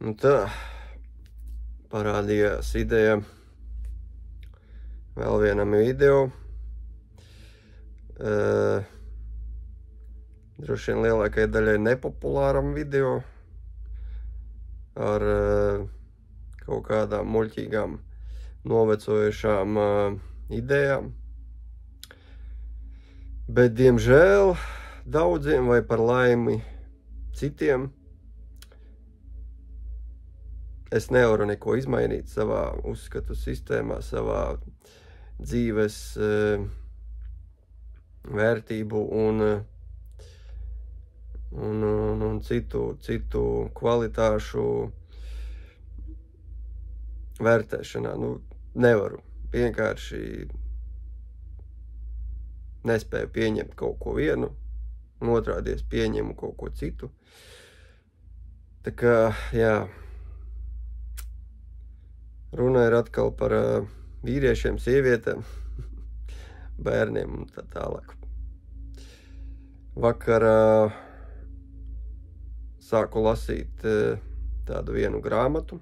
Nu tā, parādījās ideja vēl vienam video. Droši vien lielākai daļai nepopulāram video ar kaut kādām muļķīgām novecojušām idejām. Bet, diemžēl, daudziem vai par laimi citiem es nevaru neko izmainīt savā uzskatu sistēmā, savā dzīves vērtību un citu kvalitāšu vērtēšanā. Nu, nevaru. Vienkārši nespēju pieņemt kaut ko vienu, un otrādi es pieņemu kaut ko citu. Tā kā, jā, runa ir atkal par vīriešiem, sievietēm, bērniem un tā tālāk. Vakarā sāku lasīt tādu vienu grāmatu,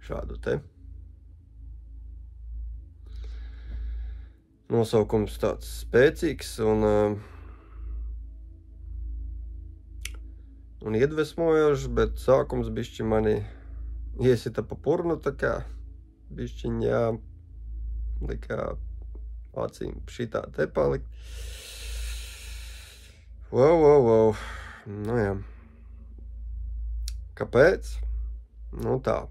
šādu te. Nosaukums tāds spēcīgs un iedvesmojošs, bet sākums bišķi mani iesita pa purnu, tā kā bišķiņ likā acīm šitā te palikt. Wow. Nu jā. Kāpēc? Nu tā.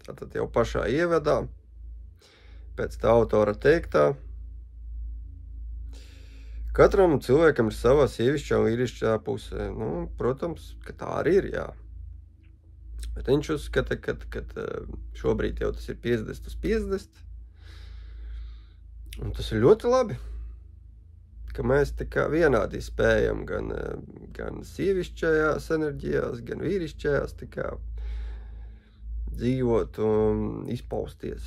Tātad jau pašā ievadā, pēc tā autora teiktā, katram cilvēkam ir savā sievišķā un vīrišķā pusē. Nu, protams, ka tā arī ir, jā. Bet viņš uzskata, ka šobrīd jau tas ir 50/50. Un tas ir ļoti labi, ka mēs tā kā vienādi spējam gan sievišķajās enerģijās, gan vīrišķajās tā kā dzīvot un izpausties.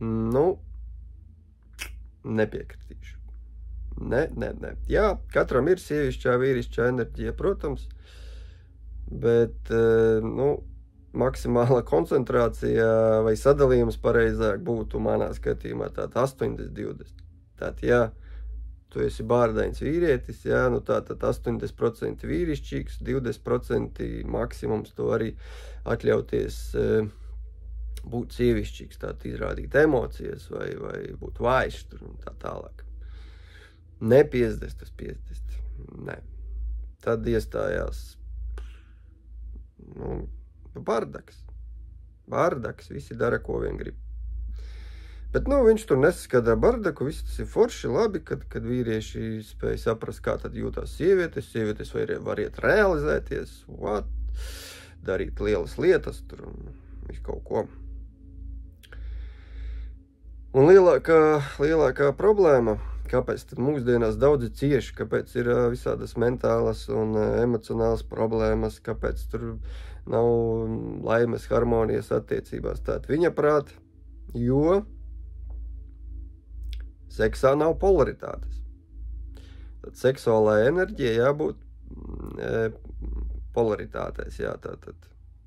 Nu, nepiekritīšu. Ne. Jā, katram ir sievišķā, vīrišķā enerģija, protams, bet, maksimāla koncentrācija vai sadalījums pareizāk būtu manā skatījumā tātad 80/20. Tātad, ja tu esi bārdains vīrietis, jā, nu tātad 80% vīrišķīgs, 20% maksimums tu arī atļauties būt sievišķīgs, tātad izrādīt emocijas vai būt vājš tur un tā tālāk. Ne 50/50, ne. Tad iestājās, bardaks, visi dara, ko vien grib. Bet, viņš tur nesaskatā bardaku, viss tas ir forši labi, kad vīrieši spēj saprast, kā tad jūtās sievietes var iet realizēties, darīt lielas lietas tur un visu kaut ko. Un lielākā problēma, kāpēc tad mūsdienās daudzi cieši, kāpēc ir visādas mentālas un emocionālas problēmas, kāpēc tur nav laimes, harmonijas attiecībās. Tātad viņa prāt, jo seksā nav polaritātes. Tad seksuālā enerģija jābūt polaritātēs, jā, tātad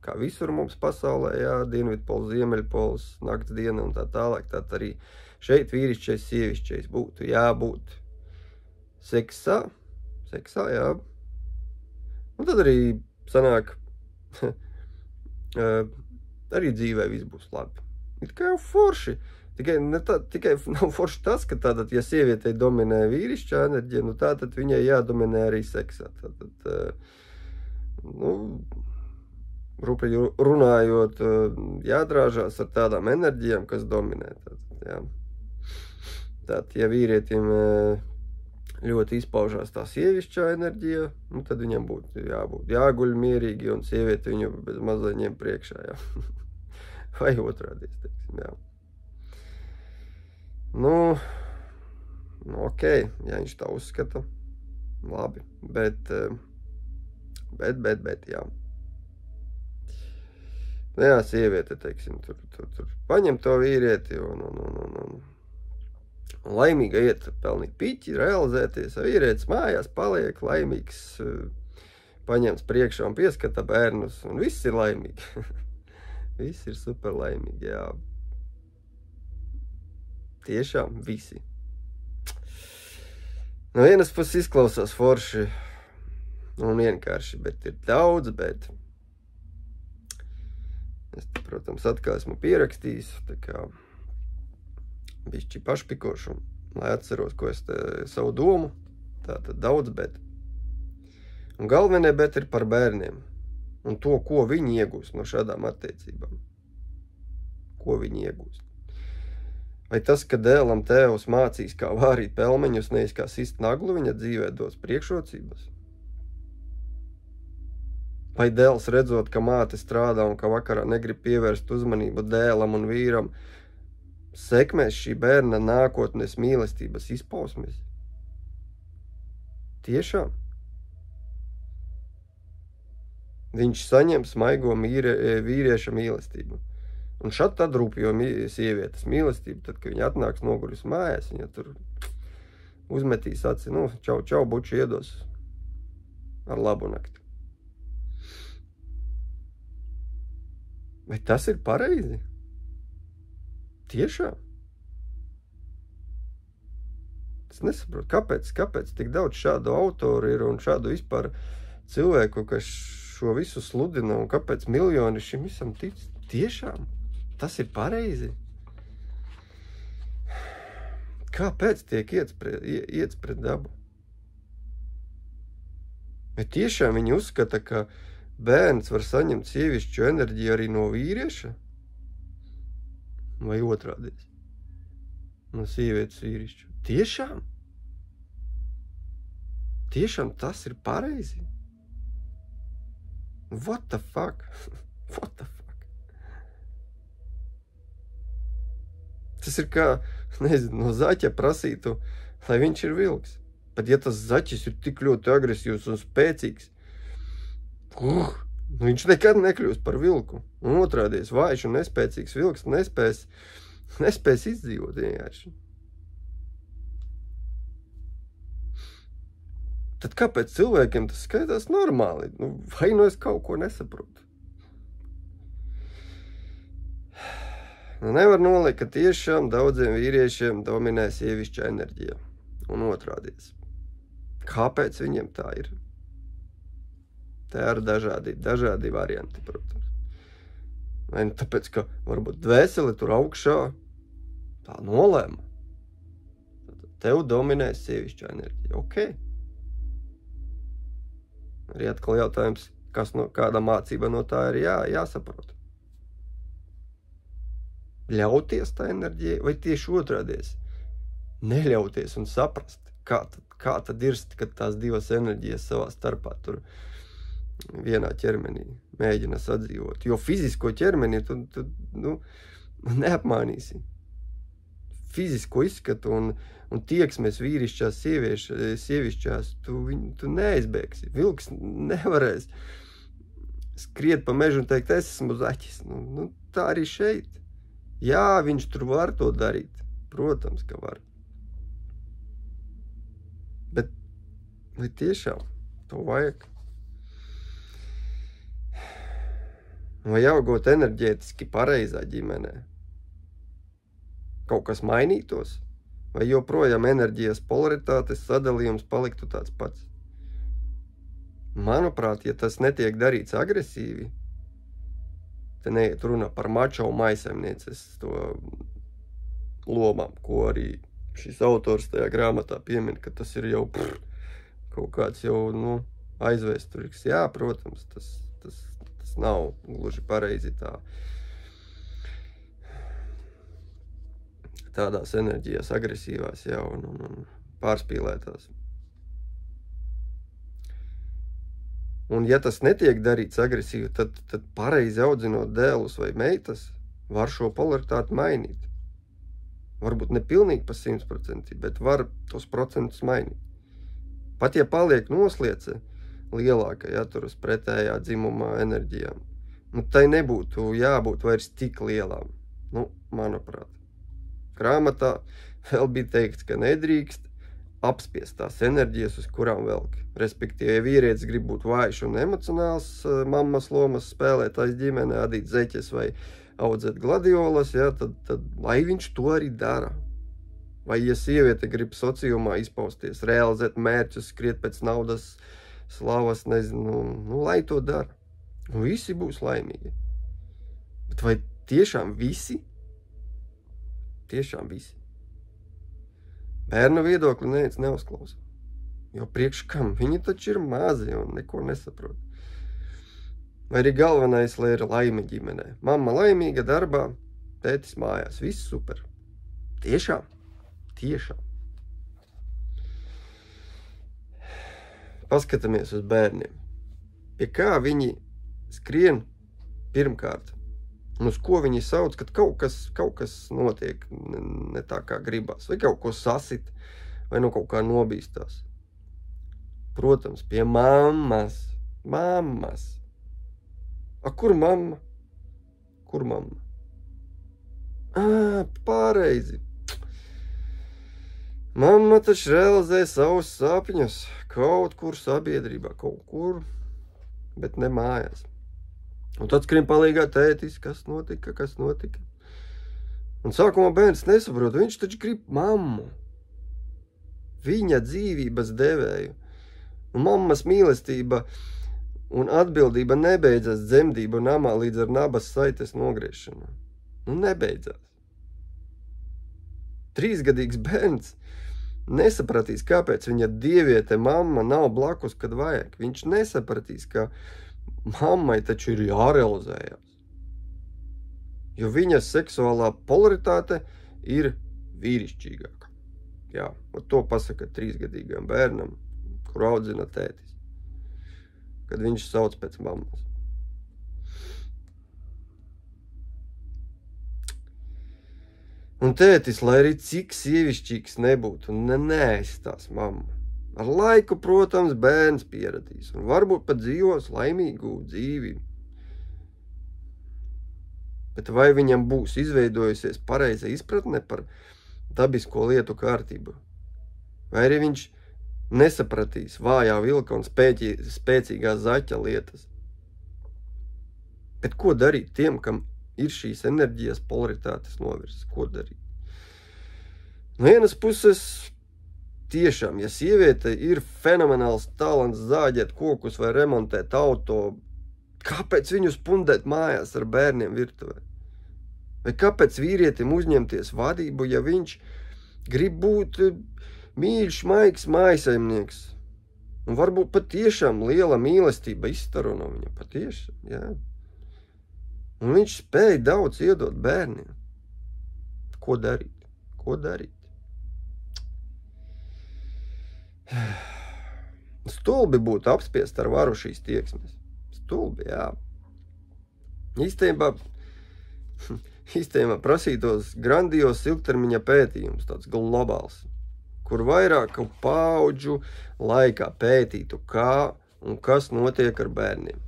kā visur mums pasaulē, jā, dienvidpols, ziemeļpols, nakts diena un tā tālāk, tātad arī šeit vīrišķais, sievišķais būtu jābūt seksā, jā. Un tad arī sanāk, arī dzīvē viss būs labi. Ir kā jau forši. Tikai nav forši tas, ka tātad, ja sievietei dominē vīrišķā enerģija, nu tātad viņai jādominē arī seksā. Tātad, rūpīgi runājot, jādrāžās ar tādām enerģijām, kas dominē. Tātad, jā. Tātad, ja vīrietim ļoti izpaužās tā sievišķā enerģija, nu tad viņam būtu jāguļ mierīgi un sievieti viņu bez mazliņiem priekšā, jā. Vai otrādi, teiksim, jā. Ok, ja viņš tā uzskata, labi, bet, jā. Jā, sieviete, teiksim, tur paņem to vīrieti un laimīga iet pelnīt piķi, realizēties, vīrietis mājās paliek laimīgs, paņemts priekšā un pieskata bērnus, un viss ir laimīgi. Viss ir super laimīgi, jā. Tiešām visi. No vienas puses izklausās forši un vienkārši, bet ir daudz, bet es, protams, atkal esmu pierakstījis, tā kā bišķi pašpikošu, lai atceros, ko es savu domu, tātad daudz, bet. Un galvenie bet ir par bērniem un to, ko viņi iegūst no šādām attiecībām. Ko viņi iegūst. Vai tas, ka dēlam tēvs mācīs, kā vārīt pelmeņus, nevis kā sist naglu, viņa dzīvē dos priekšrocības? Vai dēls redzot, ka māte strādā un ka vakarā negrib pievērst uzmanību dēlam un vīram, sekmēs šī bērna nākotnes mīlestības izpausmes? Tiešām? Viņš saņem smaigo vīrieša mīlestību. Un šad tad rūpjo sievietes mīlestību, tad, kad viņa atnāks noguris mājās, viņa tur uzmetīs aci, nu, čau, buču iedos ar labu nakti. Vai tas ir pareizi? Tiešām? Es nesaprotu, kāpēc tik daudz šādu autoru ir un šādu vispār cilvēku, kas šo visu sludina, un kāpēc miljoni šim visam tic? Tiešām? Tas ir pareizi? Kāpēc tiek iets pret dabu? Bet tiešām viņi uzskata, ka bērns var saņemt sievišķu enerģiju arī no vīrieša? Vai otrādies? No sievietes vīrišķu? Tiešām? Tiešām tas ir pareizi? What the fuck? What the fuck? Tas ir kā, nezinu, no zaķa prasītu, lai viņš ir vilks. Pat ja tas zaķis ir tik ļoti agresīvs un spēcīgs, viņš nekad nekļūs par vilku. Un otrādies, vājš un nespēcīgs vilks nespēs izdzīvot vienkārši. Tad kāpēc cilvēkiem tas skaitās normāli? Vai nu es kaut ko nesaprotu? Nevar nolikt, ka tiešām daudziem vīriešiem dominē sievišķa enerģija un otrādies. Kāpēc viņiem tā ir? Tā ir dažādi varianti, protams. Vai nu tāpēc, ka varbūt dvēseli tur augšā tā nolēma. Tev dominē sievišķa enerģija. Ok. Arī atkal jautājums, kāda mācība no tā ir jāsaprot. Ļauties tā enerģijai, vai tieši otrādies? Neļauties un saprast, kā tad ir, kad tās divas enerģijas savā starpā tur vienā ķermenī mēģina sadzīvot. Jo fizisko ķermeni tu neapmānīsi. Fizisko izskatu un tieksmes vīrišķās sievišķās, tu neaizbēgsi. Vilks nevarēs skriet pa mežu un teikt, es esmu zaķis. Tā arī šeit. Jā, viņš tur var to darīt. Protams, ka var. Bet vai tiešām to vajag? Vai augot enerģētiski pareizā ģimenē? Kaut kas mainītos? Vai joprojām enerģijas polaritātes sadalījums paliktu tāds pats? Manuprāt, ja tas netiek darīts agresīvi, te neiet runa par mačo maisaimnieces to lomām, ko arī šis autors tajā grāmatā piemin, ka tas ir jau kaut kāds jau, aizvēsturīgs. Jā, protams, tas nav gluži pareizi tādās enerģijās agresīvās, jā, un pārspīlētās. Un ja tas netiek darīts agresīvi, tad pareizi audzinot dēlus vai meitas, var šo polaritāti mainīt. Varbūt ne pilnīgi pa 100%, bet var tos procentus mainīt. Pat ja paliek nosliece lielāka, ja tur uz pretējā dzimuma enerģijām, tai nebūtu jābūt vairs tik lielām, manuprāt. Grāmatā vēl bija teikts, ka nedrīkst, apspiest tās enerģijas, uz kurām velk. Respektīvi, ja vīrietis grib būt vājš un emocionāls, mammas lomas spēlēt aiz ģimenē, adīt zeķes vai audzēt gladiolas, ja, tad lai viņš to arī dara. Vai, ja sieviete grib sociumā izpausties, realizēt mērķus, skriet pēc naudas, slavas, nezinu, nu, lai to dara. Un visi būs laimīgi. Bet vai tiešām visi? Tiešām visi. Bērnu viedokli neviens neuzklausa. Jo priekš kam? Viņi taču ir mazi un neko nesaprot. Vai arī galvenais, lai ir laime ģimenē. Mamma laimīga darbā, tētis mājās. Viss super. Tiešām? Tiešām. Paskatāmies uz bērniem. Pie kā viņi skrien pirmkārt? Un uz ko viņi sauc, kad kaut kas notiek ne tā kā gribas, vai kaut ko sasit, vai no kaut kā nobīstās. Protams, pie mammas. Mammas. A, kur mamma? Kur mamma? Pareizi. Mamma taču realizē savus sapņus kaut kur sabiedrībā, kaut kur, bet ne mājās. Un tad skrien palīgā tētis, kas notika. Un sākumā bērns nesaprot, viņš taču grib mammu. Viņa dzīvības devēju. Un mammas mīlestība un atbildība nebeidzas dzemdību namā līdz ar nabas saites nogriešanu. Nu, nebeidzās. 3-gadīgs bērns nesapratīs, kāpēc viņa dieviete mamma nav blakus, kad vajag. Viņš nesapratīs, ka mammai taču ir jārealizējās. Jo viņas seksuālā polaritāte ir vīrišķīgāka. Jā, un to pasaka 3-gadīgam bērnam, kur audzina tētis, kad viņš sauc pēc mammas. Un tētis, lai arī cik sievišķīgs nebūtu, neaizstās mammu. Ar laiku, protams, bērns pieradīs un varbūt pat dzīvos laimīgu dzīvi. Bet vai viņam būs izveidojusies pareiza izpratne par dabisko lietu kārtību? Vai arī viņš nesapratīs vājā vilka un spēcīgā zaķa lietas? Bet ko darīt tiem, kam ir šīs enerģijas polaritātes novirzes? Ko darīt? No vienas puses, tiešām, ja sieviete ir fenomenāls talants zāģēt kokus vai remontēt auto, kāpēc viņu spundēt mājās ar bērniem virtuvē? Vai kāpēc vīrietim uzņemties vadību, ja viņš grib būt mīļš, maigs mājasaimnieks? Un varbūt patiešām liela mīlestība izstaro no viņa, patiešām, jā. Un viņš spēja daudz iedot bērniem. Ko darīt? Ko darīt? Stulbi būtu apspiest ar varu šīs tieksmes. Stulbi, jā. Īstenībā prasītos grandios ilgtermiņa pētījums, tāds globāls, kur vairāku paudžu laikā pētītu, kā un kas notiek ar bērniem.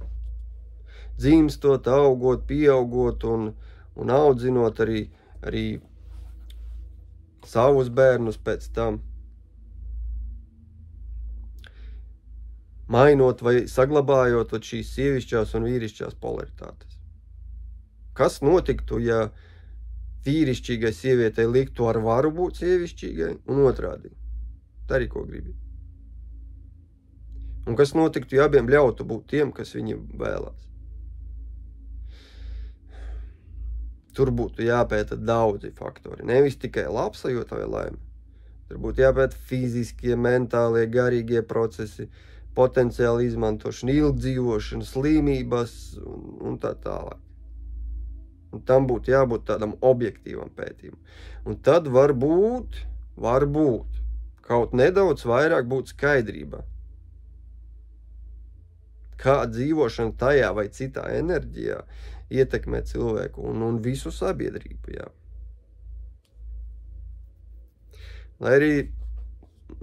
Dzimstot, augot, pieaugot un audzinot arī savus bērnus pēc tam. Mainot vai saglabājot šīs sievišķās un vīrišķās polaritātes. Kas notiktu, ja vīrišķīgai sievietei liktu ar varu būt sievišķīgai un otrādi? Dari, ko gribi. Un kas notiktu, ja abiem ļautu būt tiem, kas viņi vēlās? Tur būtu jāpēta daudzi faktori. Nevis tikai labsajūta vai laime. Tur būtu jāpēta fiziskie, mentālie, garīgie procesi, potenciāli izmantošana, ilgdzīvošana, slimības un tā tālāk. Un tam būtu jābūt tādam objektīvam pētījumam. Un tad varbūt, kaut nedaudz vairāk būt skaidrība. Kā dzīvošana tajā vai citā enerģijā ietekmē cilvēku un visu sabiedrību, jā. Lai arī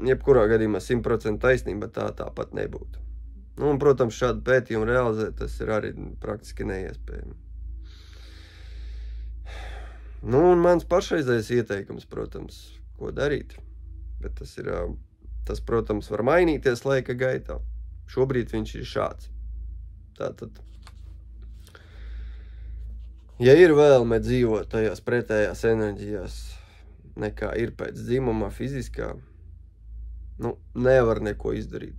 jebkurā gadījumā 100% taisnība tāpat nebūtu. Nu, un, protams, šādu pētījumu realizēt, tas ir arī praktiski neiespējami. Nu, un mans pašreizējais ieteikums, protams, ko darīt, bet tas ir Tas, protams, var mainīties laika gaitā. Šobrīd viņš ir šāds. Tātad, ja ir vēlme dzīvot tajās pretējās enerģijās, nekā ir pēc dzimuma fiziskā, nevar neko izdarīt.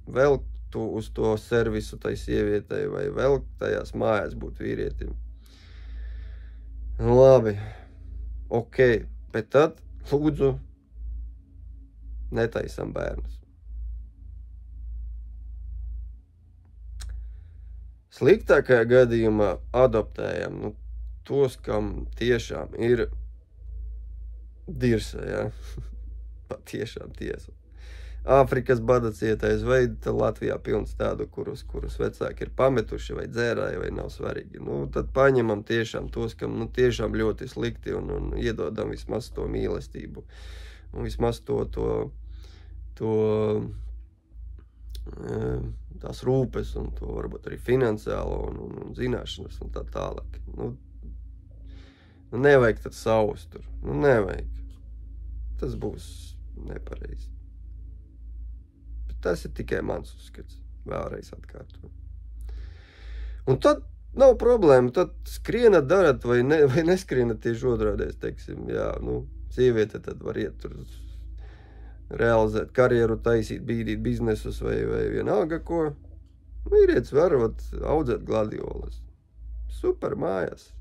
Velk tu uz to servisu tai sievietei vai velk tajās mājās būt vīrietim. Labi, ok, bet tad lūdzu netaisam bērnus. Sliktākajā gadījumā adoptējam tos, kam tiešām ir dirsa, ja? Patiešām tiesa. Āfrikas bada cietais vai Latvijā pilns tādu, kurus vecāki ir pametuši vai dzērāji vai nav svarīgi. Tad paņemam tiešām tos, kam tiešām ļoti slikti un iedodam vismaz to mīlestību. Un vismaz tās rūpes un to varbūt arī finansiālo un zināšanas un tā tālāk. Nevajag tad savus tur. Nevajag. Tas būs nepareizi. Bet tas ir tikai mans uzskats. Vēlreiz atkārtoju. Un tad nav problēma. Tad skrienat, darat vai neskrienat tieši otrādēs, teiksim. Jā, sieviete tad var iet tur realizēt karjeru, taisīt, bīdīt biznesus vai vienalga ko. Vīrietis var audzēt gladiolas. Super mājās.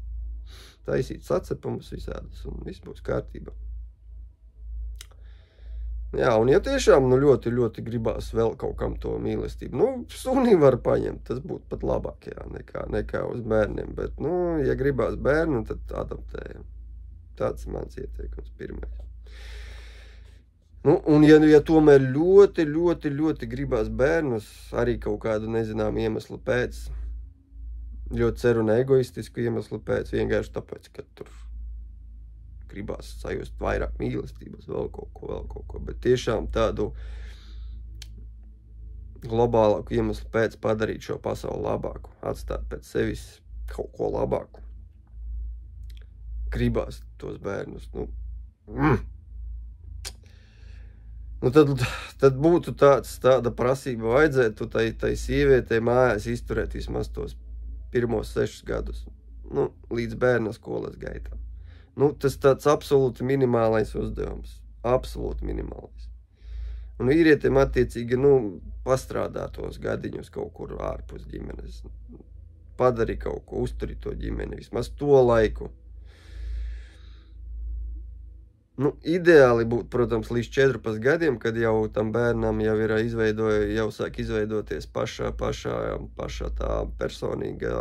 Taisīt sacepumus visādas un viss būs kārtībā. Jā, un ja tiešām ļoti, ļoti gribās vēl kaut kam to mīlestību, suni var paņemt, tas būtu pat labāk, jā, nekā uz bērniem, bet, ja gribās bērnu, tad adoptējam. Tāds mans ieteikums pirmais. Un ja tomēr ļoti, ļoti, ļoti gribās bērnus, arī kaut kādu nezināmu iemeslu pēc, ļoti ceru un egoistisku iemeslu pēc, vienkārši tāpēc, ka tur gribās sajust vairāk mīlestības, vēl kaut ko, bet tiešām tādu globālāku iemeslu pēc padarīt šo pasauli labāku, atstāt pēc sevis kaut ko labāku. Gribās tos bērnus, tad būtu tāda prasība vajadzētu tai sievietei mājās izturēt vismaz tos pirmos 6 gadus, līdz bērna skolas gaitā. Tas tāds absolūti minimālais uzdevums. Absolūti minimālais. Un vīrietim attiecīgi, pastrādā tos gadiņus kaut kur ārpus ģimenes. Padari kaut ko, uzturi to ģimeni, vismaz to laiku. Ideāli būtu, protams, līdz 14 gadiem, kad jau tam bērnam jau ir jau sāk izveidoties pašā tā personīgie,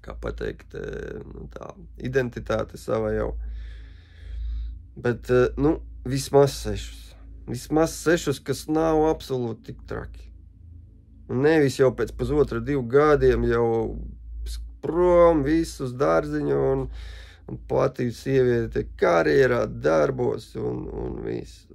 kā pateikt, tā identitāte sava jau. Bet, vismaz 6. Vismaz 6, kas nav absolūti tik traki. Un nevis jau pēc 1,5–2 gadiem jau prom visus dārziņu un platīju sievieti karjerā, darbos un viss.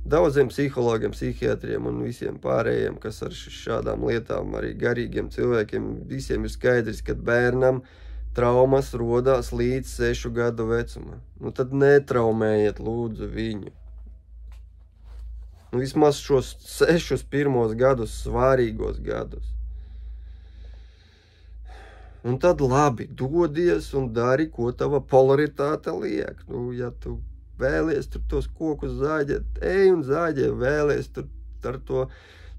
Daudziem psihologiem, psihiatriem un visiem pārējiem, kas ar šādām lietām, arī garīgiem cilvēkiem, visiem ir skaidrs, ka bērnam traumas rodās līdz 6 gadu vecumā. Tad netraumējiet lūdzu viņu. Vismaz šos 6 pirmos gadus, svarīgos gadus. Un tad labi, dodies un dari, ko tava polaritāte liek. Ja tu vēlies tur tos kokus zāģēt, ej un zāģē, vēlies tur ar to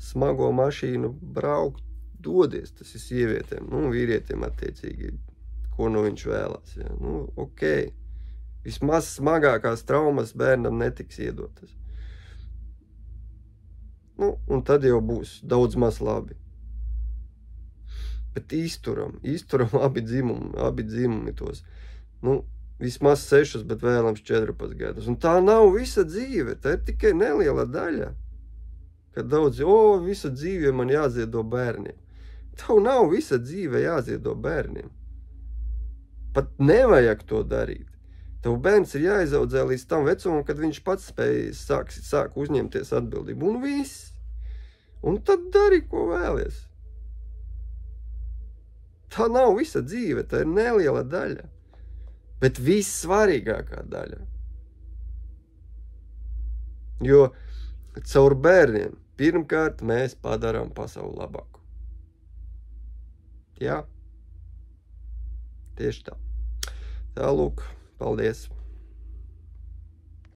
smago mašīnu braukt, dodies, tas ir sievietēm, vīrietiem attiecīgi, ko viņš vēlās. Ja. Ok, vismaz smagākās traumas bērnam netiks iedotas. Un tad jau būs daudz maz labi. Bet izturam abi dzimumi tos. Vismaz 6, bet vēlams 14 gadus. Un tā nav visa dzīve, tā ir tikai neliela daļa. Kad daudzi, visa dzīve man jāziedo bērniem. Tev nav visa dzīve jāziedo bērniem. Pat nevajag to darīt. Tev bērns ir jāizaudzē līdz tam vecumam, kad viņš pats sāk uzņemties atbildību. Un viss. Un tad dari, ko vēlies. tā nav visa dzīve, tā ir neliela daļa. Bet vissvarīgākā daļa. Jo caur bērniem pirmkārt mēs padarām pasauli labāku. Jā, tieši tā. Tā lūk, paldies.